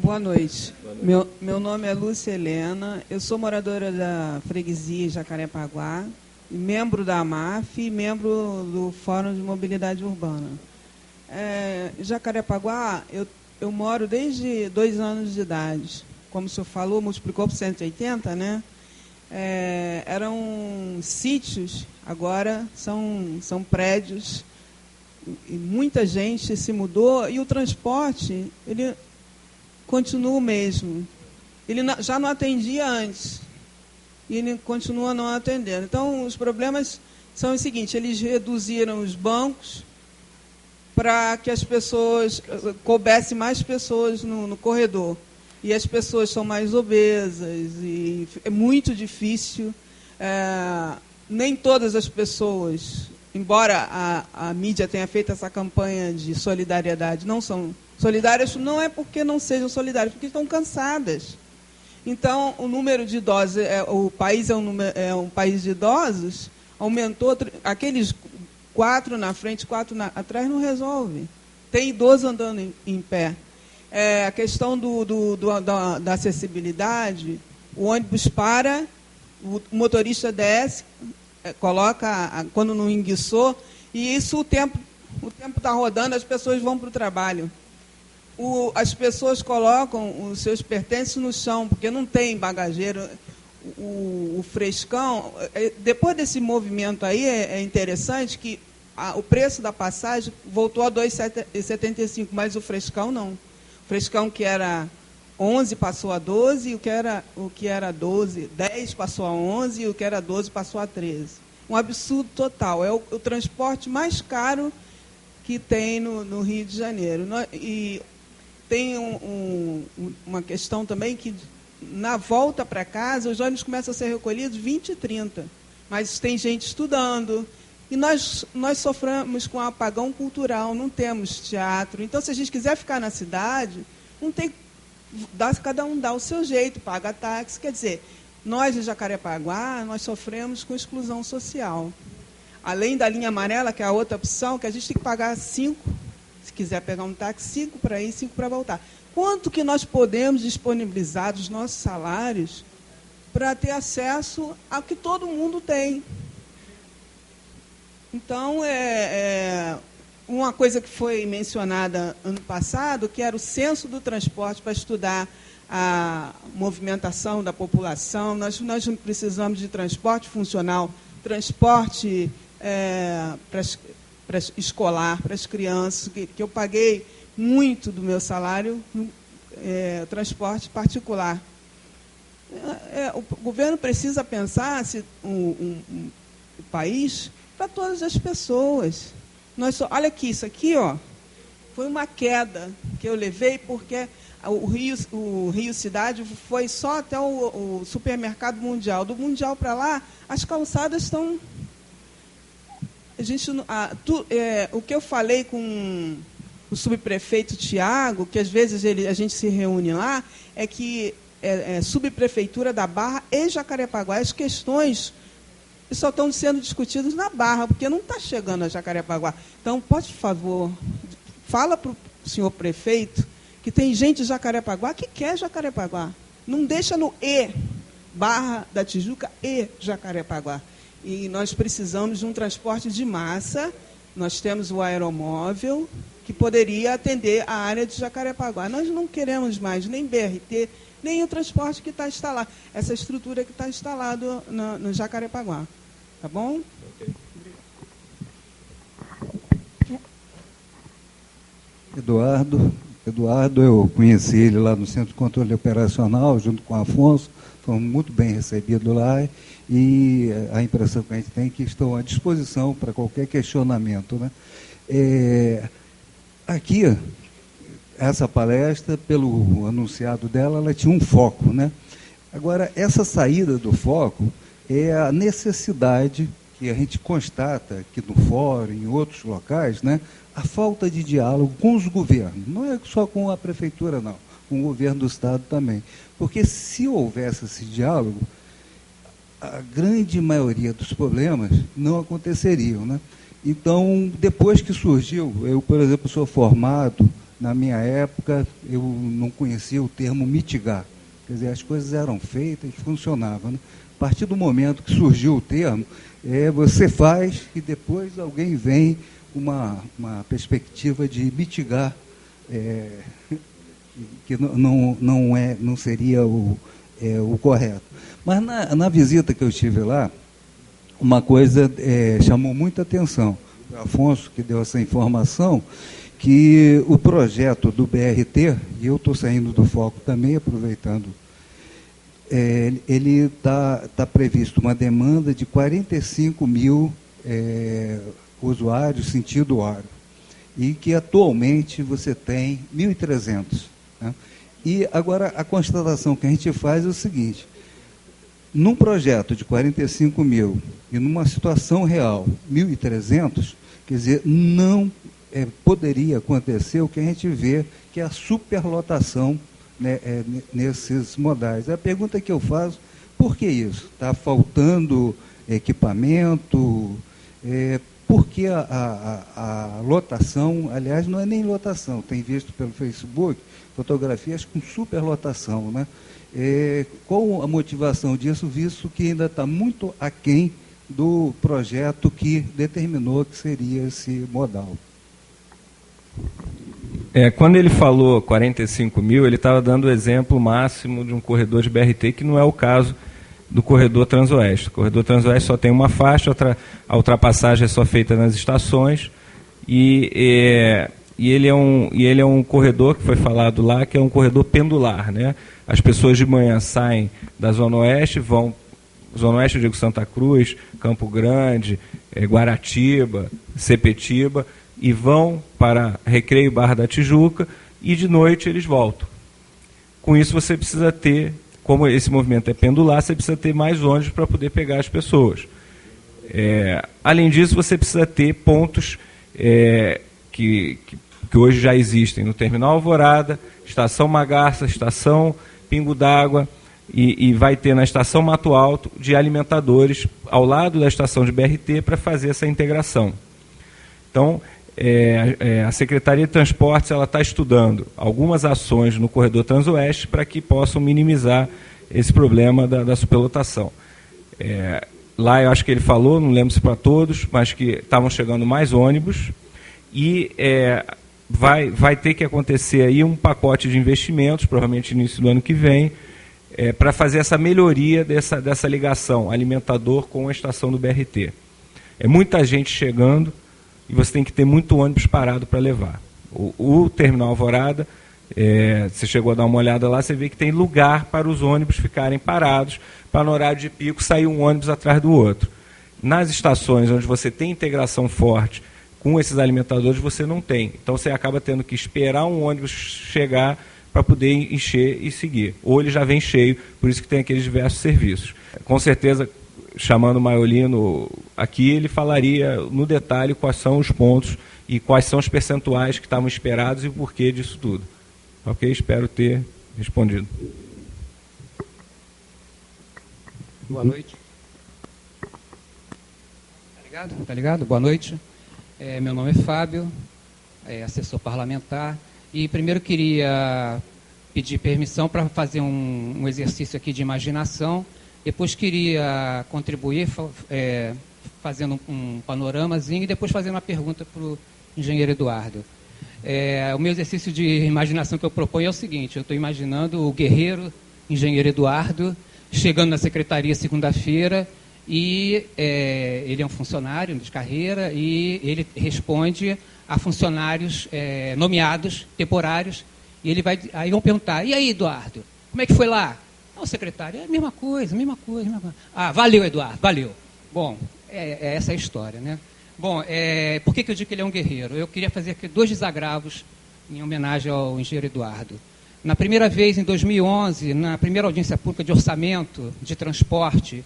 Boa noite. Meu nome é Lúcia Helena, eu sou moradora da freguesia Jacarepaguá, membro da AMAF e membro do Fórum de Mobilidade Urbana. Jacarepaguá, eu moro desde 2 anos de idade. Como o senhor falou, multiplicou por 180, né? Eram sítios, agora são prédios, e muita gente se mudou, e o transporte, ele continua o mesmo. Ele já não atendia antes, e ele continua não atendendo. Então, os problemas são os seguintes: eles reduziram os bancos para que as pessoas, coubesse mais pessoas no corredor. E as pessoas são mais obesas, e é muito difícil. Nem todas as pessoas, embora a mídia tenha feito essa campanha de solidariedade, não são solidárias, não é porque não sejam solidárias, porque estão cansadas. Então, o número de idosos, o país é um país de idosos, aumentou, aqueles 4 na frente, 4 atrás, não resolve. Tem idoso andando em pé. A questão da acessibilidade, o ônibus para, o motorista desce, coloca, quando não enguiçou, e isso o tempo está rodando, as pessoas vão para o trabalho. As pessoas colocam os seus pertences no chão, porque não tem bagageiro. O frescão, depois desse movimento aí, é interessante que o preço da passagem voltou a R$ 2,75, mas o frescão não. O frescão que era 11 passou a 12, e o que era 10 passou a 11, e o que era 12 passou a 13. Um absurdo total. É o transporte mais caro que tem no Rio de Janeiro. E tem uma questão também que, na volta para casa, os ônibus começam a ser recolhidos 20 e 30. Mas tem gente estudando. E nós sofremos com um apagão cultural, não temos teatro. Então, se a gente quiser ficar na cidade, não tem, cada um dá o seu jeito, paga táxi. Quer dizer, nós, em Jacarepaguá, nós sofremos com exclusão social. Além da linha amarela, que é a outra opção, que a gente tem que pagar 5, se quiser pegar um táxi, 5 para ir, 5 para voltar. Quanto que nós podemos disponibilizar dos nossos salários para ter acesso ao que todo mundo tem? Então, uma coisa que foi mencionada ano passado, que era o censo do transporte para estudar a movimentação da população. Nós precisamos de transporte funcional, transporte escolar, para as crianças, que eu paguei muito do meu salário no transporte particular. O governo precisa pensar o país para todas as pessoas. Olha aqui, isso aqui, foi uma queda que eu levei, porque o Rio Cidade foi só até o supermercado Mundial. Do Mundial para lá, as calçadas estão... o que eu falei com o subprefeito Tiago, que às vezes a gente se reúne lá, é que subprefeitura da Barra e Jacarepaguá, as questões só estão sendo discutidas na Barra, porque não está chegando a Jacarepaguá. Então, por favor, fala para o senhor prefeito que tem gente de Jacarepaguá que quer Jacarepaguá. Não deixa no Barra da Tijuca e Jacarepaguá. E nós precisamos de um transporte de massa. Nós temos o aeromóvel, que poderia atender a área de Jacarepaguá. Nós não queremos mais nem BRT, nem o transporte que está instalado, essa estrutura que está instalada no Jacarepaguá. Tá bom? Okay. Eduardo, eu conheci ele lá no Centro de Controle Operacional, junto com o Afonso, fomos muito bem recebidos lá, e a impressão que a gente tem é que estão à disposição para qualquer questionamento, né? Aqui, essa palestra, pelo anunciado dela, ela tinha um foco, né? Agora, essa saída do foco é a necessidade que a gente constata aqui no fórum, em outros locais, né? A falta de diálogo com os governos. Não é só com a prefeitura, não. Com o governo do Estado também. Porque se houvesse esse diálogo, a grande maioria dos problemas não aconteceriam, né? Então, depois que surgiu, eu, por exemplo, sou formado na minha época, eu não conhecia o termo mitigar. Quer dizer, as coisas eram feitas e funcionavam, né? A partir do momento que surgiu o termo, você faz e depois alguém vem com uma perspectiva de mitigar, que não seria o correto. Mas na visita que eu tive lá, uma coisa chamou muita atenção. O Afonso que deu essa informação, que o projeto do BRT, e eu estou saindo do foco também, aproveitando, ele está previsto uma demanda de 45 mil usuários sentido horário, e que atualmente você tem 1.300. Né? E agora a constatação que a gente faz é o seguinte: num projeto de 45 mil e numa situação real 1.300, quer dizer, não poderia acontecer o que a gente vê, que é a superlotação, né, nesses modais. A pergunta que eu faço: por que isso? Está faltando equipamento? Por que a lotação? Aliás, não é nem lotação, tem visto pelo Facebook fotografias com superlotação, né? Qual a motivação disso, visto que ainda está muito aquém do projeto que determinou que seria esse modal? Quando ele falou 45 mil, ele estava dando o exemplo máximo de um corredor de BRT, que não é o caso do corredor Transoeste. O corredor Transoeste só tem uma faixa, a ultrapassagem é só feita nas estações, e ele é um corredor que foi falado lá, que é um corredor pendular, né? As pessoas de manhã saem da Zona Oeste, vão, Zona Oeste eu digo Santa Cruz, Campo Grande, Guaratiba, Sepetiba, e vão para Recreio Barra da Tijuca, e de noite eles voltam. Com isso você precisa ter, como esse movimento é pendular, você precisa ter mais ônibus para poder pegar as pessoas. Além disso, você precisa ter pontos que hoje já existem no Terminal Alvorada, Estação Magarça, Estação Pingo d'Água, e vai ter na Estação Mato Alto de alimentadores ao lado da estação de BRT para fazer essa integração. Então, a Secretaria de Transportes está estudando algumas ações no corredor Transoeste para que possam minimizar esse problema da superlotação. Lá eu acho que ele falou, não lembro se para todos, mas que estavam chegando mais ônibus, e vai ter que acontecer aí um pacote de investimentos, provavelmente no início do ano que vem, para fazer essa melhoria dessa ligação alimentador com a estação do BRT. É muita gente chegando, e você tem que ter muito ônibus parado para levar. O Terminal Alvorada, você chegou a dar uma olhada lá, você vê que tem lugar para os ônibus ficarem parados, para no horário de pico sair um ônibus atrás do outro. Nas estações onde você tem integração forte com esses alimentadores, você não tem. Então você acaba tendo que esperar um ônibus chegar para poder encher e seguir. Ou ele já vem cheio, por isso que tem aqueles diversos serviços. Com certeza, chamando o Maiolino aqui, ele falaria no detalhe quais são os pontos e quais são os percentuais que estavam esperados e o porquê disso tudo. Ok? Espero ter respondido. Boa noite. Tá ligado? Boa noite. Meu nome é Fábio, assessor parlamentar, e primeiro queria pedir permissão para fazer um exercício aqui de imaginação. Depois queria contribuir fazendo um panoramazinho e depois fazendo uma pergunta para o engenheiro Eduardo. O meu exercício de imaginação que eu proponho é o seguinte: eu estou imaginando o guerreiro engenheiro Eduardo chegando na secretaria segunda-feira e ele é um funcionário de carreira e ele responde a funcionários nomeados, temporários, e aí vão perguntar: e aí, Eduardo, como é que foi lá? Não, secretário, é a mesma coisa. Ah, valeu, Eduardo, valeu. Bom, essa é a história, né? Bom, por que eu digo que ele é um guerreiro? Eu queria fazer aqui 2 desagravos em homenagem ao engenheiro Eduardo. Na primeira vez, em 2011, na primeira audiência pública de orçamento de transporte,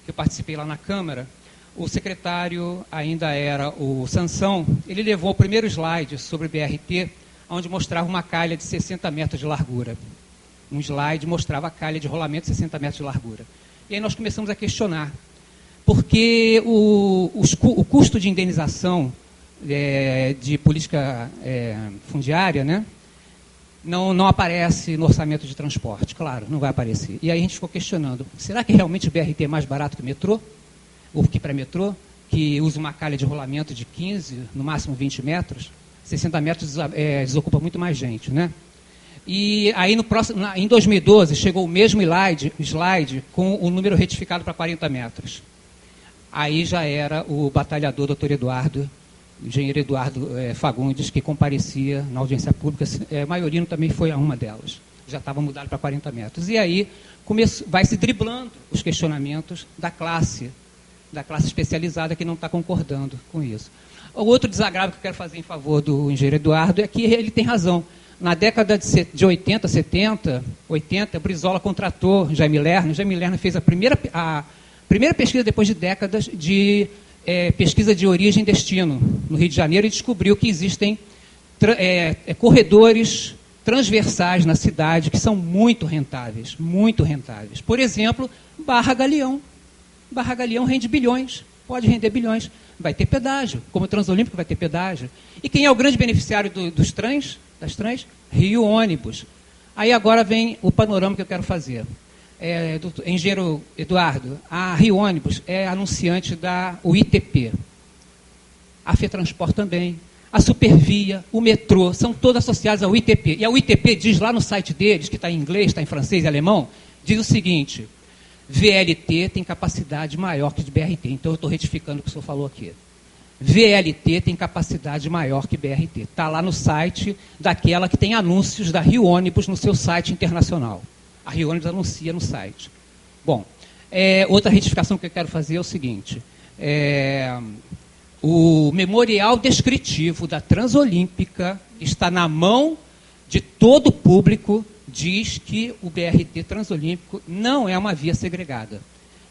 que eu participei lá na Câmara, o secretário ainda era o Sansão. Ele levou o primeiro slide sobre o BRT, onde mostrava uma calha de 60 metros de largura. Um slide mostrava a calha de rolamento de 60 metros de largura. E aí nós começamos a questionar, porque o custo de indenização de política fundiária, né, não aparece no orçamento de transporte. Claro, não vai aparecer. E aí a gente ficou questionando, será que realmente o BRT é mais barato que o metrô? Ou que pré-metrô, que usa uma calha de rolamento de 15, no máximo 20 metros? 60 metros desocupa muito mais gente, né? E aí em 2012 chegou o mesmo slide com o número retificado para 40 metros. Aí já era o batalhador doutor Eduardo, o engenheiro Eduardo Fagundes, que comparecia na audiência pública. Maiorino também foi uma delas. Já estava mudado para 40 metros. E aí vai se driblando os questionamentos da classe especializada que não está concordando com isso. O outro desagravo que eu quero fazer em favor do engenheiro Eduardo é que ele tem razão. Na década de 80, 70, 80, Brizola contratou Jaime Lerner. Jaime Lerner fez a primeira pesquisa, depois de décadas, de pesquisa de origem e destino no Rio de Janeiro, e descobriu que existem corredores transversais na cidade que são muito rentáveis, muito rentáveis. Por exemplo, Barra Galeão. Barra Galeão rende bilhões, pode render bilhões. Vai ter pedágio, como o Transolímpico vai ter pedágio. E quem é o grande beneficiário das trens? Rio Ônibus. Aí agora vem o panorama que eu quero fazer. Engenheiro Eduardo, a Rio Ônibus é anunciante da UITP. A FETransport também. A Supervia, o metrô, são todas associadas ao UITP. E a UITP diz lá no site deles, que está em inglês, está em francês e alemão, diz o seguinte: VLT tem capacidade maior que de BRT. Então eu estou retificando o que o senhor falou aqui. VLT tem capacidade maior que BRT. Está lá no site daquela que tem anúncios da Rio Ônibus no seu site internacional. A Rio Ônibus anuncia no site. Bom, outra retificação que eu quero fazer é o seguinte. O memorial descritivo da Transolímpica está na mão de todo o público, diz que o BRT Transolímpico não é uma via segregada.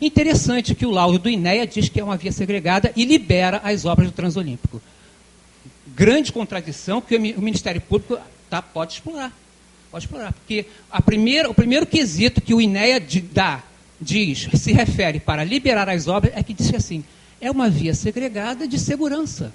Interessante que o laudo do INEA diz que é uma via segregada e libera as obras do Transolímpico. Grande contradição que o Ministério Público pode explorar. Pode explorar, porque o primeiro quesito que o INEA se refere para liberar as obras é que diz assim, é uma via segregada de segurança.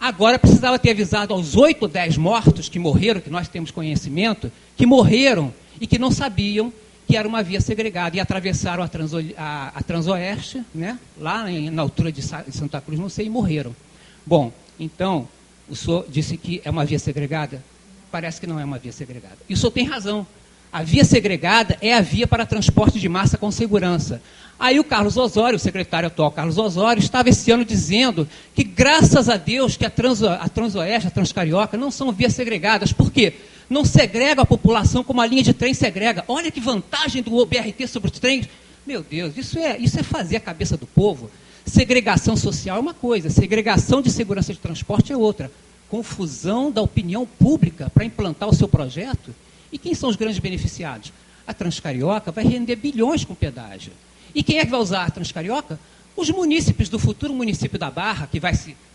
Agora precisava ter avisado aos 8 ou 10 mortos que morreram, que nós temos conhecimento, que morreram e que não sabiam que era uma via segregada, e atravessaram a Transoeste, né, lá na altura de Santa Cruz, não sei, e morreram. Bom, então, o senhor disse que é uma via segregada? Parece que não é uma via segregada. E o senhor tem razão. A via segregada é a via para transporte de massa com segurança. Aí o Carlos Osório, o secretário atual Carlos Osório, estava esse ano dizendo que, graças a Deus, que a Transoeste, a Transcarioca, não são vias segregadas. Por quê? Não segrega a população como a linha de trem segrega. Olha que vantagem do BRT sobre os trens. Meu Deus, isso é fazer a cabeça do povo. Segregação social é uma coisa, segregação de segurança de transporte é outra. Confusão da opinião pública para implantar o seu projeto. E quem são os grandes beneficiados? A Transcarioca vai render bilhões com pedágio. E quem é que vai usar a Transcarioca? Os munícipes do futuro município da Barra, que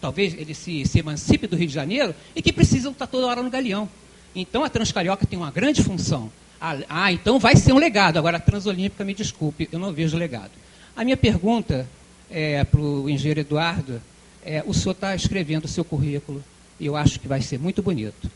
talvez ele se emancipe do Rio de Janeiro, e que precisam estar toda hora no Galeão. Então a Transcarioca tem uma grande função. Então vai ser um legado. Agora a Transolímpica, me desculpe, eu não vejo legado. A minha pergunta para o engenheiro Eduardo o senhor está escrevendo o seu currículo, e eu acho que vai ser muito bonito.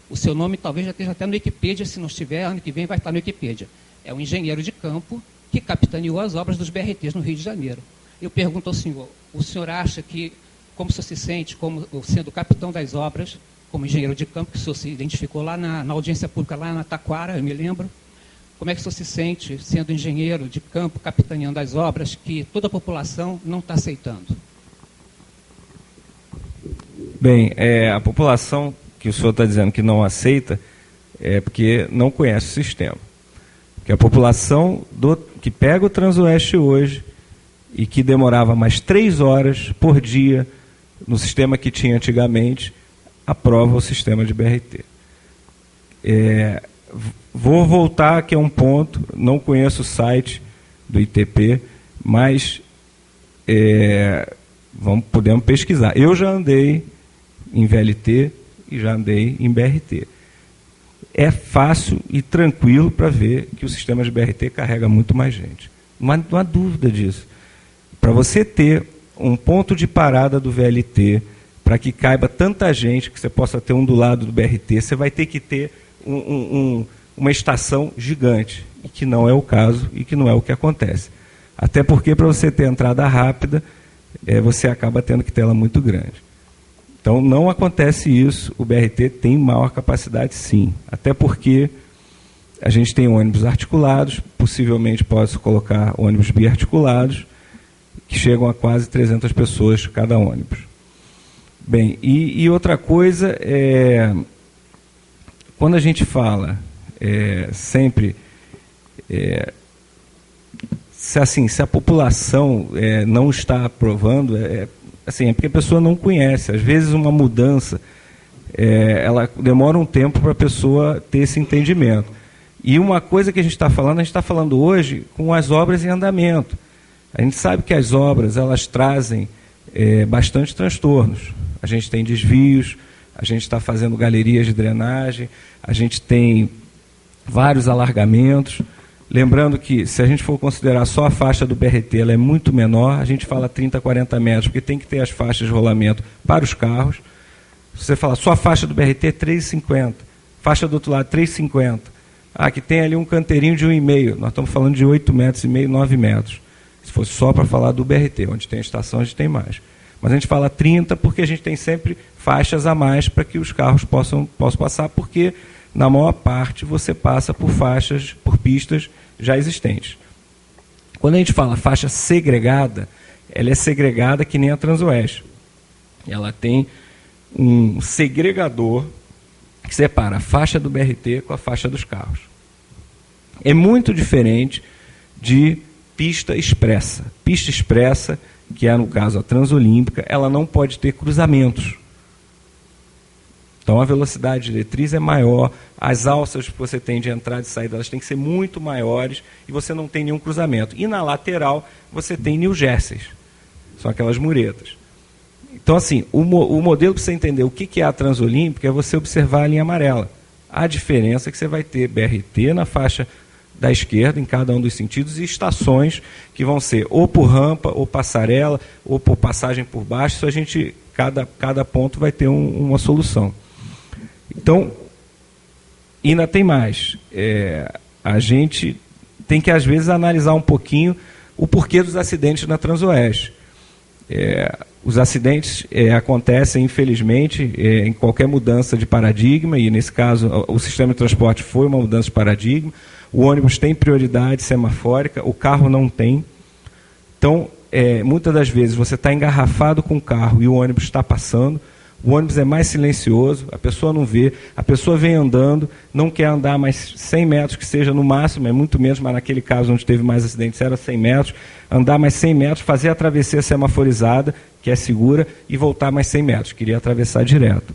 O seu nome talvez já esteja até no Wikipedia, se não estiver, ano que vem vai estar no Wikipedia. É um engenheiro de campo que capitaneou as obras dos BRTs no Rio de Janeiro. Eu pergunto ao senhor, o senhor acha que, como o senhor se sente como sendo capitão das obras, como engenheiro de campo, que o senhor se identificou lá na audiência pública, lá na Taquara, eu me lembro, como é que o senhor se sente sendo engenheiro de campo, capitaneando as obras que toda a população não está aceitando? Bem, a população que o senhor está dizendo que não aceita é porque não conhece o sistema. Porque a população que pega o Transoeste hoje e que demorava mais 3 horas por dia no sistema que tinha antigamente, aprova o sistema de BRT. Vou voltar aqui a um ponto, não conheço o site do ITP, mas podemos pesquisar. Eu já andei em VLT e já andei em BRT. É fácil e tranquilo para ver que o sistema de BRT carrega muito mais gente. Não há dúvida disso. Para você ter um ponto de parada do VLT, para que caiba tanta gente, que você possa ter um do lado do BRT, você vai ter que ter uma estação gigante, e que não é o caso e que não é o que acontece. Até porque, para você ter entrada rápida, você acaba tendo que ter ela muito grande. Então, não acontece isso. O BRT tem maior capacidade, sim. Até porque a gente tem ônibus articulados, possivelmente posso colocar ônibus biarticulados, que chegam a quase 300 pessoas cada ônibus. Bem, e outra coisa, quando a gente fala sempre, se a população não está aprovando, assim, é porque a pessoa não conhece. Às vezes uma mudança, ela demora um tempo para a pessoa ter esse entendimento. E uma coisa que a gente está falando hoje com as obras em andamento. A gente sabe que as obras, elas trazem bastante transtornos. A gente tem desvios, a gente está fazendo galerias de drenagem, a gente tem vários alargamentos. Lembrando que, se a gente for considerar só a faixa do BRT, ela é muito menor, a gente fala 30, 40 metros, porque tem que ter as faixas de rolamento para os carros. Se você falar só a faixa do BRT, 3,50. Faixa do outro lado, 3,50. Que tem ali um canteirinho de 1,5. Nós estamos falando de 8,5 metros, 9 metros. Se fosse só para falar do BRT, onde tem estação, a gente tem mais. Mas a gente fala 30 porque a gente tem sempre faixas a mais para que os carros possam passar, porque na maior parte você passa por pistas já existentes. Quando a gente fala faixa segregada, ela é segregada que nem a Transoeste. Ela tem um segregador que separa a faixa do BRT com a faixa dos carros. É muito diferente de pista expressa. Pista expressa, que é no caso a Transolímpica, ela não pode ter cruzamentos. Então a velocidade diretriz é maior, as alças que você tem de entrada e saída, elas têm que ser muito maiores e você não tem nenhum cruzamento. E na lateral você tem New Jerseys, são aquelas muretas. Então, assim, o modelo para você entender o que é a Transolímpica é você observar a linha amarela. A diferença é que você vai ter BRT na faixa da esquerda, em cada um dos sentidos, e estações que vão ser ou por rampa, ou passarela, ou por passagem por baixo. Isso a gente, cada ponto vai ter uma solução. Então, ainda tem mais. A gente tem que, às vezes, analisar um pouquinho o porquê dos acidentes na Transoeste. Os acidentes acontecem, infelizmente, em qualquer mudança de paradigma, e nesse caso o sistema de transporte foi uma mudança de paradigma. O ônibus tem prioridade semafórica, o carro não tem. Então, muitas das vezes você está engarrafado com o carro e o ônibus está passando, o ônibus é mais silencioso, a pessoa não vê, a pessoa vem andando, não quer andar mais 100 metros, que seja no máximo, é muito menos, mas naquele caso onde teve mais acidentes era 100 metros, andar mais 100 metros, fazer a travessia semaforizada, que é segura, e voltar mais 100 metros, queria atravessar direto.